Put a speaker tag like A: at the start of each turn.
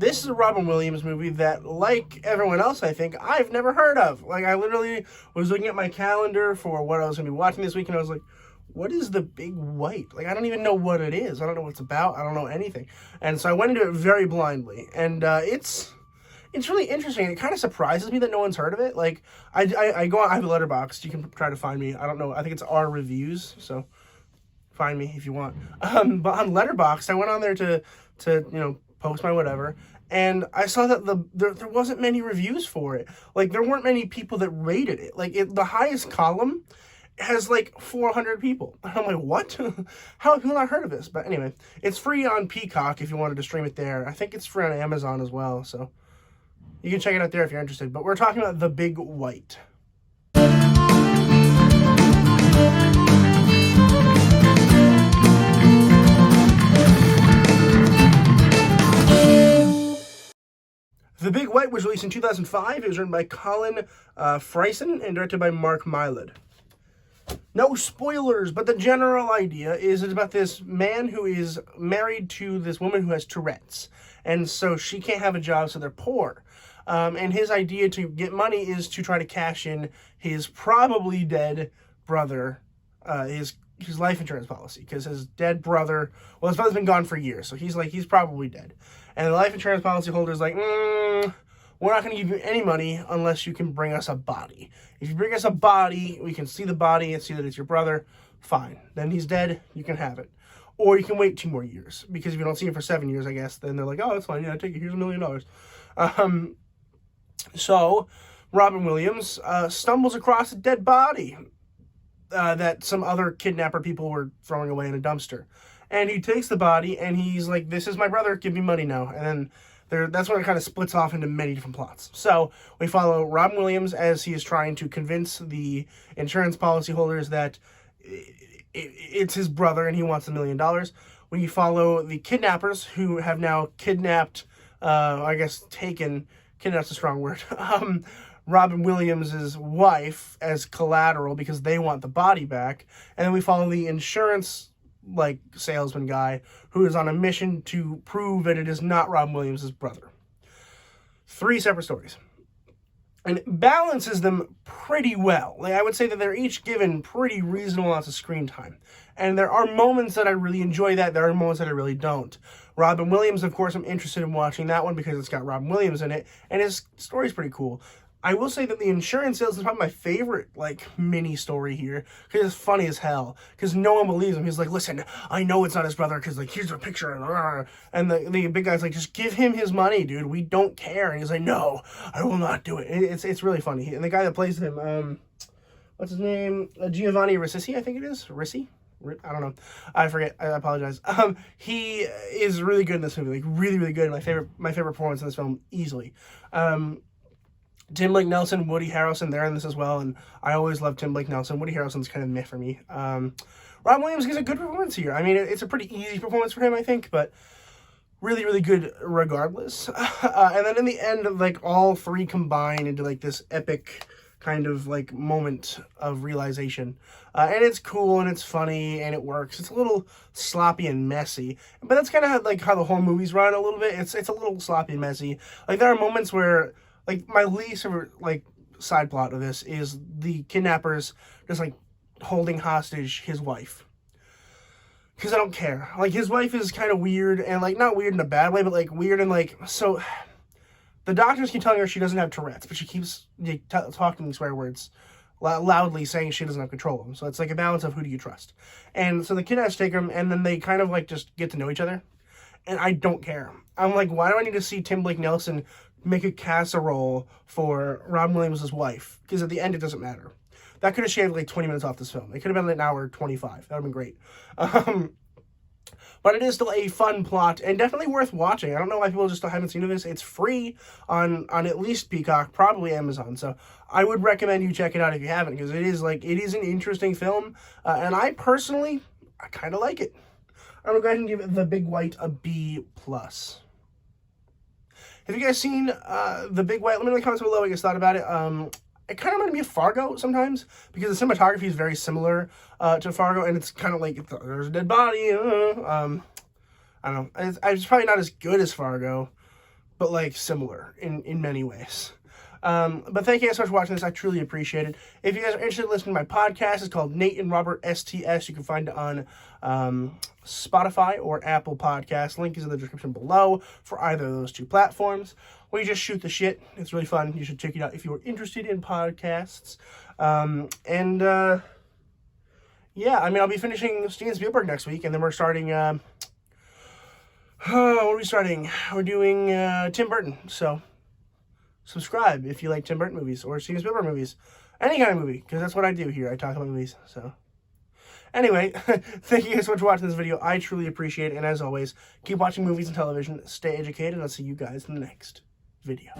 A: This is a Robin Williams movie that, like everyone else, I think, I've never heard of. Like, I literally was looking at my calendar for what I was going to be watching this week, and I was like, what is The Big White? Like, I don't even know what it is. I don't know what it's about. I don't know anything. And so I went into it very blindly. And it's really interesting. It kind of surprises me that no one's heard of it. Like, I go on, I have a Letterboxd. You can try to find me. I don't know. I think it's R Reviews, so find me if you want. But on Letterboxd, I went on there to post my whatever, and I saw that there wasn't many reviews for it. Like, there weren't many people that rated it. Like, the highest column has like 400 people. And I'm like, what? How have people not heard of this? But anyway, it's free on Peacock if you wanted to stream it there. I think it's free on Amazon as well, so you can check it out there if you're interested. But we're talking about The Big White. The Big White was released in 2005. It was written by Colin Friesen and directed by Mark Mylod. No spoilers, but the general idea is it's about this man who is married to this woman who has Tourette's. And so she can't have a job, so they're poor. And his idea to get money is to try to cash in his probably dead brother, his life insurance policy, because his dead brother, well, his brother's been gone for years, so he's probably dead. And the life insurance policy holder is like, we're not going to give you any money unless you can bring us a body. If you bring us a body, we can see the body and see that it's your brother, fine. Then he's dead, you can have it. Or you can wait 2 more years, because if you don't see him for 7 years, I guess, then they're like, oh, that's fine, yeah, take it, here's $1 million. So, Robin Williams stumbles across a dead body that some other kidnapper people were throwing away in a dumpster. And he takes the body, and he's like, this is my brother, give me money now. And then that's when it kind of splits off into many different plots. So we follow Robin Williams as he is trying to convince the insurance policyholders that it's his brother and he wants $1 million. We follow the kidnappers who have now kidnapped, kidnap's a strong word, Robin Williams' wife as collateral because they want the body back. And then we follow the insurance salesman guy who is on a mission to prove that it is not Robin Williams' brother. 3 separate stories. And it balances them pretty well. Like, I would say that they're each given pretty reasonable amounts of screen time. And there are moments that I really enjoy that. There are moments that I really don't. Robin Williams, of course, I'm interested in watching that one because it's got Robin Williams in it. And his story's pretty cool. I will say that the insurance sales is probably my favorite, mini story here, because it's funny as hell, because no one believes him. He's like, listen, I know it's not his brother, because, here's a picture, and the big guy's like, just give him his money, dude, we don't care, and he's like, no, I will not do it. It's really funny, and the guy that plays him, what's his name, Giovanni Ribisi, I think it is, Ribisi? I don't know. I forget. I apologize. He is really good in this movie, really, really good, my favorite performance in this film, easily. Tim Blake Nelson, Woody Harrelson, they're in this as well, and I always love Tim Blake Nelson. Woody Harrelson's kind of meh for me. Robin Williams gives a good performance here. I mean, it's a pretty easy performance for him, I think, but really, really good regardless. And then in the end, all 3 combine into, this epic kind of, moment of realization. And it's cool, and it's funny, and it works. It's a little sloppy and messy, but that's kind of, how the whole movie's run a little bit. It's a little sloppy and messy. There are moments where, my least favorite, side plot of this is the kidnappers just, holding hostage his wife. Because I don't care. His wife is kind of weird, and, not weird in a bad way, but, weird and, so... The doctors keep telling her she doesn't have Tourette's, but she keeps talking swear words loudly, saying she doesn't have control of them. So it's, a balance of who do you trust. And so the kidnappers take them, and then they kind of, just get to know each other. And I don't care. I'm like, why do I need to see Tim Blake Nelson make a casserole for Robin Williams' wife? Because at the end, it doesn't matter. That could have shaved 20 minutes off this film. It could have been an hour 25. That would have been great. But it is still a fun plot and definitely worth watching. I don't know why people just still haven't seen this. It's free on at least Peacock, probably Amazon. So I would recommend you check it out if you haven't, because it is an interesting film. And I personally kind of like it. I'm going to go ahead and give The Big White a B+. Have you guys seen The Big White? Let me know in the comments below what you guys thought about it. It kind of reminded me of Fargo sometimes, because the cinematography is very similar to Fargo, and it's kind of there's a dead body. I don't know. It's probably not as good as Fargo, but like similar in many ways. But thank you guys so much for watching this. I truly appreciate it. If you guys are interested in listening to my podcast, it's called Nate and Robert STS. You can find it on Spotify or Apple Podcasts. Link is in the description below for either of those two platforms. We just shoot the shit. It's really fun. You should check it out if you are interested in podcasts. Yeah, I mean, I'll be finishing Steven Spielberg next week, and then we're starting, what are we starting? We're doing Tim Burton, so subscribe if you like Tim Burton movies or Steven Spielberg movies. Any kind of movie, because that's what I do here. I talk about movies, so. Anyway, thank you guys so much for watching this video. I truly appreciate it, and as always, keep watching movies and television, stay educated, and I'll see you guys in the next video.